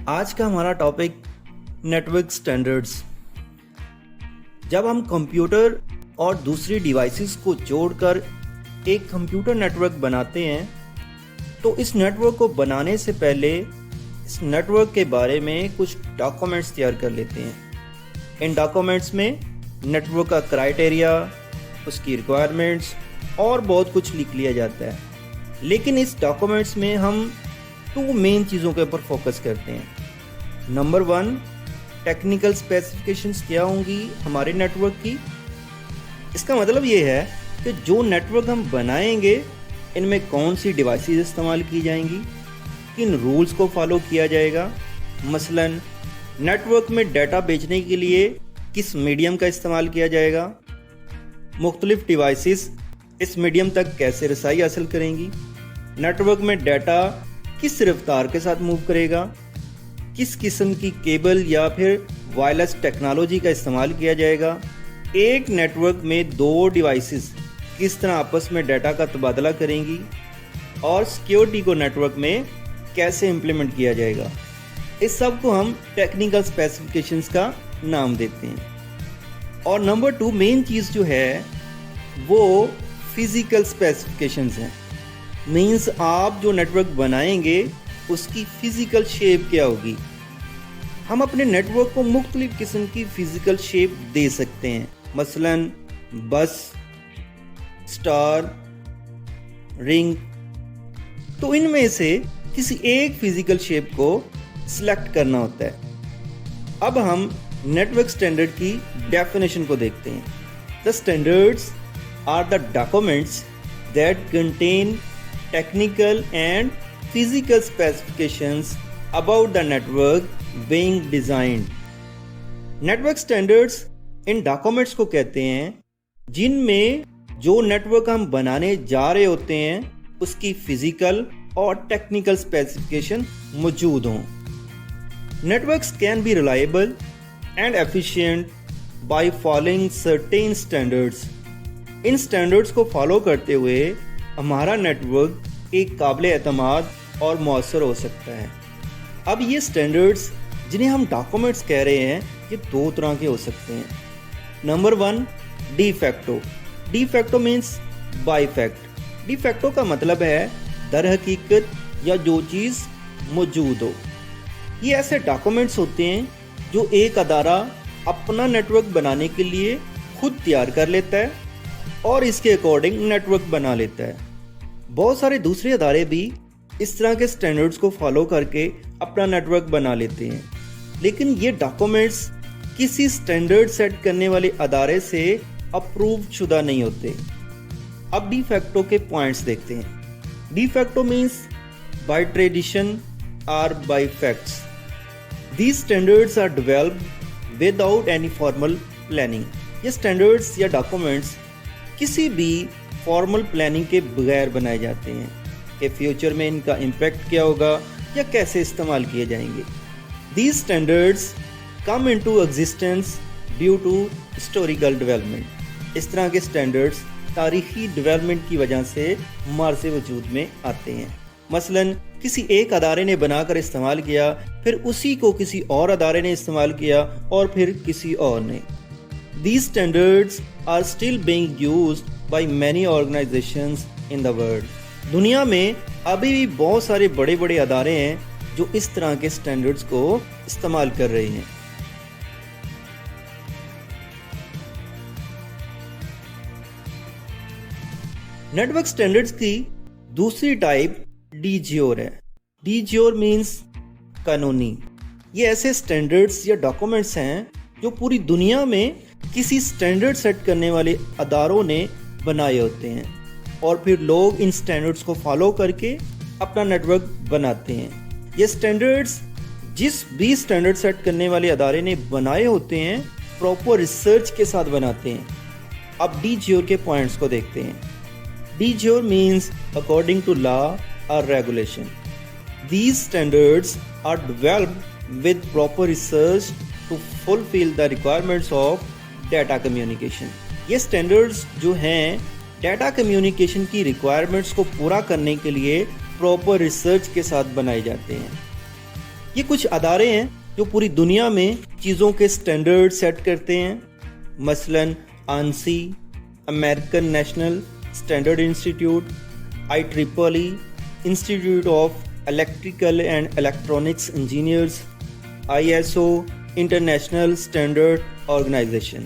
आज का हमारा टॉपिक नेटवर्क स्टैंडर्ड्स। जब हम कंप्यूटर और दूसरी डिवाइसेस को जोड़कर एक कंप्यूटर नेटवर्क बनाते हैं तो इस नेटवर्क को बनाने से पहले इस नेटवर्क के बारे में कुछ डॉक्यूमेंट्स तैयार कर लेते हैं। इन डॉक्यूमेंट्स में नेटवर्क का क्राइटेरिया, उसकी रिक्वायरमेंट्स और बहुत कुछ लिख लिया जाता है। लेकिन इस डॉक्यूमेंट्स में हम दो मेन चीज़ों के ऊपर फोकस करते हैं। नंबर 1, टेक्निकल स्पेसिफिकेशंस क्या होंगी हमारे नेटवर्क की। इसका मतलब ये है कि जो नेटवर्क हम बनाएंगे इनमें कौन सी डिवाइसेस इस्तेमाल की जाएंगी, किन रूल्स को फॉलो किया जाएगा। मसलन नेटवर्क में डाटा भेजने के लिए किस मीडियम का इस्तेमाल किया जाएगा, मुख्तलिफ डिवाइसेस इस मीडियम तक कैसे रसाई हासिल करेंगी, नेटवर्क में डाटा किस रफ्तार के साथ मूव करेगा, किस किस्म की केबल या फिर वायरलेस टेक्नोलॉजी का इस्तेमाल किया जाएगा, एक नेटवर्क में दो डिवाइसेस किस तरह आपस में डाटा का तबादला करेंगी और सिक्योरिटी को नेटवर्क में कैसे इम्प्लीमेंट किया जाएगा। इस सब को हम टेक्निकल स्पेसिफिकेशंस का नाम देते हैं। और नंबर 2 मेन चीज़ जो है वो फिज़िकल स्पेसिफिकेशंस हैं। मीन्स आप जो नेटवर्क बनाएंगे उसकी फ़िज़िकल शेप क्या होगी। हम अपने नेटवर्क को मुख्तलिफ़ किस्म की फ़िज़िकल शेप दे सकते हैं, मसलन बस, स्टार, रिंग। तो इनमें से किसी एक फ़िज़िकल शेप को सिलेक्ट करना होता है। अब हम नेटवर्क स्टैंडर्ड की डेफिनेशन को देखते हैं। The standards are the documents that contain technical and physical specifications about the network being designed. Network standards in documents को कहते हैं जिनमें जो नेटवर्क हम बनाने जा रहे होते हैं उसकी फिजिकल और टेक्निकल स्पेसिफिकेशन मौजूद हों। Networks can be reliable and efficient by following certain standards. In standards को फॉलो करते हुए हमारा नेटवर्क एक काबिल एतमाद और मौसर हो सकता है। अब ये स्टैंडर्ड्स जिन्हें हम डॉक्यूमेंट्स कह रहे हैं ये दो तरह के हो सकते हैं। Number 1, de facto. D facto means by fact. De facto का मतलब है दर हकीकत या जो चीज़ मौजूद हो। ये ऐसे डॉक्यूमेंट्स होते हैं जो एक अदारा अपना नेटवर्क बनाने के लिए खुद तैयार कर लेता है और इसके अकॉर्डिंग नेटवर्क बना लेता है। बहुत सारे दूसरे अदारे भी इस तरह के स्टैंडर्ड्स को फॉलो करके अपना नेटवर्क बना लेते हैं, लेकिन ये डॉक्यूमेंट्स किसी स्टैंडर्ड सेट करने वाले अदारे से अप्रूव शुदा नहीं होते। अब डी फैक्टो के पॉइंट्स देखते हैं। De facto means by tradition और by facts. These standards are developed without any formal planning. ये स्टैंडर्ड्स या डॉक्यूमेंट्स किसी भी फॉर्मल प्लानिंग के बगैर बनाए जाते हैं कि फ्यूचर में इनका इम्पैक्ट क्या होगा या कैसे इस्तेमाल किए जाएंगे। These standards come into existence due to historical development. इस तरह के स्टैंडर्ड्स तारीखी डेवलपमेंट की वजह से हमारे से वजूद में आते हैं। मसलन किसी एक अदारे ने बनाकर इस्तेमाल किया, फिर उसी को किसी और अदारे ने इस्तेमाल किया और फिर किसी और ने। These standards are still being used by many organizations in the world. दुनिया में अभी भी बहुत सारे बड़े बड़े अदारे हैं जो इस तरह के स्टैंडर्ड्स को इस्तेमाल कर रहे हैं। नेटवर्क स्टैंडर्ड्स की दूसरी टाइप डीजियोर है। डीजियोर मीन्स कानूनी। ये ऐसे स्टैंडर्ड्स या डॉक्यूमेंट्स हैं जो पूरी दुनिया में किसी स्टैंडर्ड सेट करने वाले अदारों ने बनाए होते हैं और फिर लोग इन स्टैंडर्ड्स को फॉलो करके अपना नेटवर्क बनाते हैं। ये स्टैंडर्ड्स जिस भी स्टैंडर्ड सेट करने वाले अदारे ने बनाए होते हैं प्रॉपर रिसर्च के साथ बनाते हैं। अब डीजियोर के पॉइंट्स को देखते हैं। De jure means according to law और regulation. These standards are developed with proper research to fulfil the requirements of data communication. ये स्टैंडर्ड्स जो हैं डाटा कम्युनिकेशन की रिक्वायरमेंट्स को पूरा करने के लिए प्रॉपर रिसर्च के साथ बनाए जाते हैं। یہ کچھ ادارے ہیں جو پوری دنیا میں چیزوں کے سٹینڈرڈ سیٹ کرتے ہیں، مثلاً ANSI, American national standard institute, IEEE، institute of electrical and electronics engineers, ISO، international standard organization.